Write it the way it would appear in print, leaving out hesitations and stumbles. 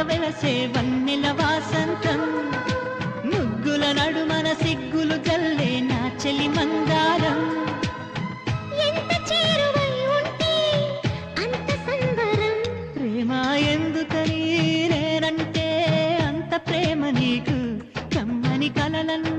వెలసే వన్నెల వాసంతం ముగ్గుల నడుమన సిగ్గులు జల్లే నా చెలి మందారం ఎంత చేరువై ఉంటే అంత సంబరం ప్రేమ ఎందుకని నేనంటే అంత ప్రేమ నీకు కమ్మని కలలను